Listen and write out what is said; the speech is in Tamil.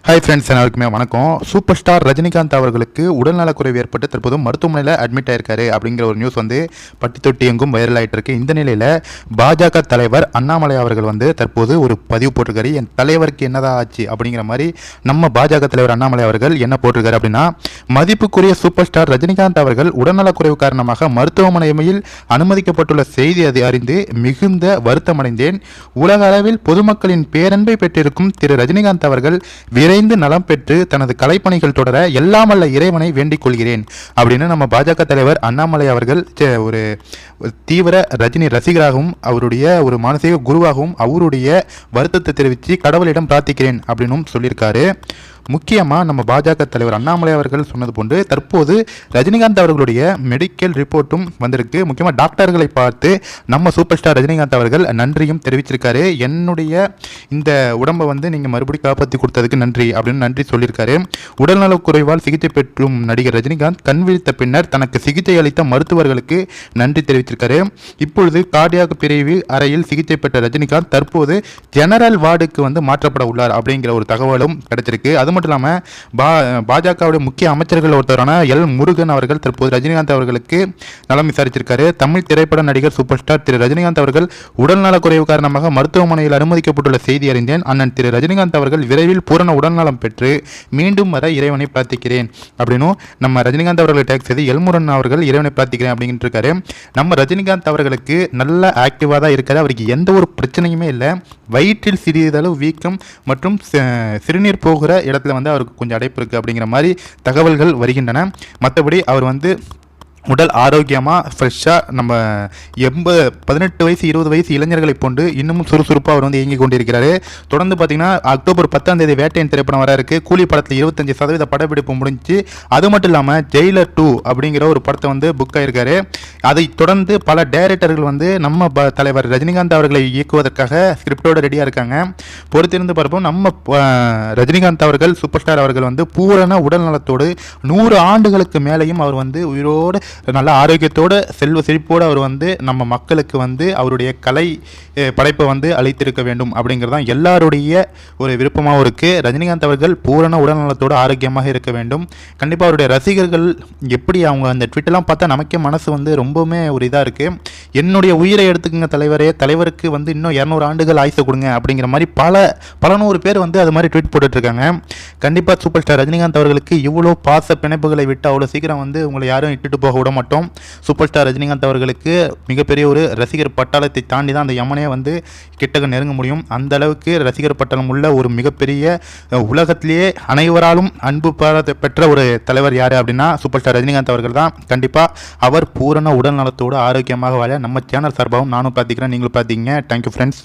ஹாய் ஃப்ரெண்ட்ஸ், எல்லாருக்குமே வணக்கம். சூப்பர் ஸ்டார் ரஜினிகாந்த் அவர்களுக்கு உடல்நலக்குறைவு ஏற்பட்டு தற்போது மருத்துவமனையில் அட்மிட் ஆயிருக்காரு அப்படிங்கிற ஒரு நியூஸ் வந்து பட்டி தொட்டி எங்கும் வைரல் ஆகிட்டு இருக்கு. இந்த நிலையில் பாஜக தலைவர் அண்ணாமலை அவர்கள் வந்து தற்போது ஒரு பதிவு போட்டிருக்காரு. என் தலைவருக்கு என்னதான் ஆச்சு அப்படிங்கிற மாதிரி நம்ம பாஜக தலைவர் அண்ணாமலை அவர்கள் என்ன போட்டிருக்காரு அப்படின்னா, மதிப்புக்குரிய சூப்பர் ஸ்டார் ரஜினிகாந்த் அவர்கள் உடல்நலக்குறைவு காரணமாக மருத்துவமனையில் அனுமதிக்கப்பட்டுள்ள செய்தி அறிந்து மிகுந்த வருத்தமடைந்தேன். உலக அளவில் பொதுமக்களின் பேரன்பை பெற்றிருக்கும் திரு ரஜினிகாந்த் அவர்கள் விரைந்து நலம் பெற்று தனது கலைப்பணிகள் தொடர எல்லாம் வல்ல இறைவனை வேண்டிக் கொள்கிறேன் அப்படின்னு நம்ம பாஜக தலைவர் அண்ணாமலை அவர்கள் ஒரு தீவிர ரஜினி ரசிகராகவும் அவருடைய ஒரு மானசீக குருவாகவும் அவருடைய வருத்தத்தை தெரிவித்து கடவுளிடம் பிரார்த்திக்கிறேன் அப்படின்னு சொல்லியிருக்காரு. முக்கியமாக நம்ம பாஜக தலைவர் அண்ணாமலை அவர்கள் சொன்னது போன்று தற்போது ரஜினிகாந்த் அவர்களுடைய மெடிக்கல் ரிப்போர்ட்டும் வந்திருக்கு. முக்கியமாக டாக்டர்களை பார்த்து நம்ம சூப்பர் ஸ்டார் ரஜினிகாந்த் அவர்கள் நன்றியும் தெரிவிச்சிருக்காரு. என்னுடைய இந்த உடம்பை வந்து நீங்கள் மறுபடியும் காப்பாற்றி கொடுத்ததுக்கு நன்றி அப்படின்னு நன்றி சொல்லியிருக்காரு. உடல்நலக்குறைவால் சிகிச்சை பெற்றும் நடிகர் ரஜினிகாந்த் கண் விழித்த பின்னர் தனக்கு சிகிச்சை அளித்த மருத்துவர்களுக்கு நன்றி தெரிவித்திருக்காரு. இப்பொழுது கார்டியாக் பிரிவு அறையில் சிகிச்சை பெற்ற ரஜினிகாந்த் தற்போது ஜெனரல் வார்டுக்கு வந்து மாற்றப்பட உள்ளார் அப்படிங்கிற ஒரு தகவலும் கிடைச்சிருக்கு. அது மட்டும் இல்லாமல் பாஜகவுடைய முக்கிய அமைச்சர்கள் ஒருத்தரான எல் முருகன் அவர்கள் தற்போது ரஜினிகாந்த் அவர்களுக்கு நலம் விசாரிச்சிருக்காரு. தமிழ் திரைப்பட நடிகர் சூப்பர் ஸ்டார் திரு ரஜினிகாந்த் அவர்கள் உடல்நலக்குறைவு காரணமாக மருத்துவமனையில் அனுமதிக்கப்பட்டுள்ள செய்தி அறிந்தேன். அண்ணன் திரு ரஜினிகாந்த் அவர்கள் விரைவில் பூரண உடல்நலம் பெற்று மீண்டும் வர இறைவனை பிரார்த்திக்கிறேன் அப்படின்னு நம்ம ரஜினிகாந்த் அவர்களை டேக் செய்து எல்முருகன் அவர்கள் இறைவனை பிரார்த்திக்கிறேன் அப்படின்ட்டு இருக்காரு. நம்ம ரஜினிகாந்த் அவர்களுக்கு நல்ல ஆக்டிவாக தான் இருக்காரு. அவருக்கு எந்த ஒரு பிரச்சனையுமே இல்லை. வயிற்றில் சிறிதளவு வீக்கம் மற்றும் சிறுநீர் போகிற இடத்துல வந்து அவருக்கு கொஞ்சம் அடைப்பு இருக்குது அப்படிங்கிற மாதிரி தகவல்கள் வருகின்றன. மற்றபடி அவர் வந்து உடல் ஆரோக்கியமாக ஃப்ரெஷ்ஷாக நம்ம 18 வயசு 20 வயசு இளைஞர்களை போன்று இன்னமும் சுறுசுறுப்பாக அவர் வந்து இயங்கி கொண்டிருக்கிறாரு. தொடர்ந்து பார்த்தீங்கன்னா அக்டோபர் 10 வேட்டையின் திரைப்படம் வர இருக்குது. கூலி படத்தில் 25% படப்பிடிப்பு முடிஞ்சு. அது மட்டும் இல்லாமல் ஜெயிலர் 2 அப்படிங்கிற ஒரு படத்தை வந்து புக் ஆகிருக்காரு. அதை தொடர்ந்து பல டைரக்டர்கள் வந்து நம்ம தலைவர் ரஜினிகாந்த் அவர்களை இயக்குவதற்காக ஸ்கிரிப்டோடு ரெடியாக இருக்காங்க. பொறுத்திருந்து பார்ப்போம். நம்ம ரஜினிகாந்த் அவர்கள் சூப்பர் ஸ்டார் அவர்கள் வந்து பூரண உடல் நலத்தோடு 100 ஆண்டுகளுக்கு மேலேயும் அவர் வந்து உயிரோடு நல்ல ஆரோக்கியத்தோடு செல்வ செழிப்போடு அவர் வந்து நம்ம மக்களுக்கு வந்து அவருடைய கலை படைப்பை வந்து அளித்திருக்க வேண்டும் அப்படிங்கிறதான் எல்லாருடைய ஒரு விருப்பமாகவும் இருக்குது. ரஜினிகாந்த் அவர்கள் பூரண உடல்நலத்தோடு ஆரோக்கியமாக இருக்க வேண்டும். கண்டிப்பாக அவருடைய ரசிகர்கள் எப்படி அவங்க அந்த ட்விட்டெல்லாம் பார்த்தா நமக்கே மனசு வந்து ரொம்பவுமே ஒரு இதாக இருக்குது. என்னுடைய உயிரை எடுத்துக்கங்க தலைவருக்கு வந்து இன்னும் 200 ஆண்டுகள் ஆயுசு கொடுங்க அப்படிங்கிற மாதிரி பல நூறு பேர் வந்து அது மாதிரி ட்வீட் போட்டுட்ருக்காங்க. கண்டிப்பாக சூப்பர் ஸ்டார் ரஜினிகாந்த் அவர்களுக்கு இவ்வளோ பாச பிணைப்புகளை விட்டு அவ்வளோ சீக்கிரம் வந்து உங்களை யாரும் இட்டுட்டு போக விட மாட்டோம். சூப்பர் ஸ்டார் ரஜினிகாந்த் அவர்களுக்கு மிகப்பெரிய ஒரு ரசிகர் பட்டாளத்தை தாண்டி தான் அந்த யமனே வந்து கிட்டக்க நெருங்க முடியும். அந்த அளவுக்கு ரசிகர் பட்டாளம் உள்ள ஒரு மிகப்பெரிய உலகத்திலேயே அனைவராலும் அன்பு பெற்ற ஒரு தலைவர் யார் அப்படின்னா சூப்பர் ஸ்டார் ரஜினிகாந்த் அவர்கள் தான். கண்டிப்பாக அவர் பூரண உடல் நலத்தோடு ஆரோக்கியமாக வாழ நம்ம சேனல் சார்பாகவும் நானும் பார்த்துக்கிறேன், நீங்களும் பார்த்தீங்க. Thank you friends.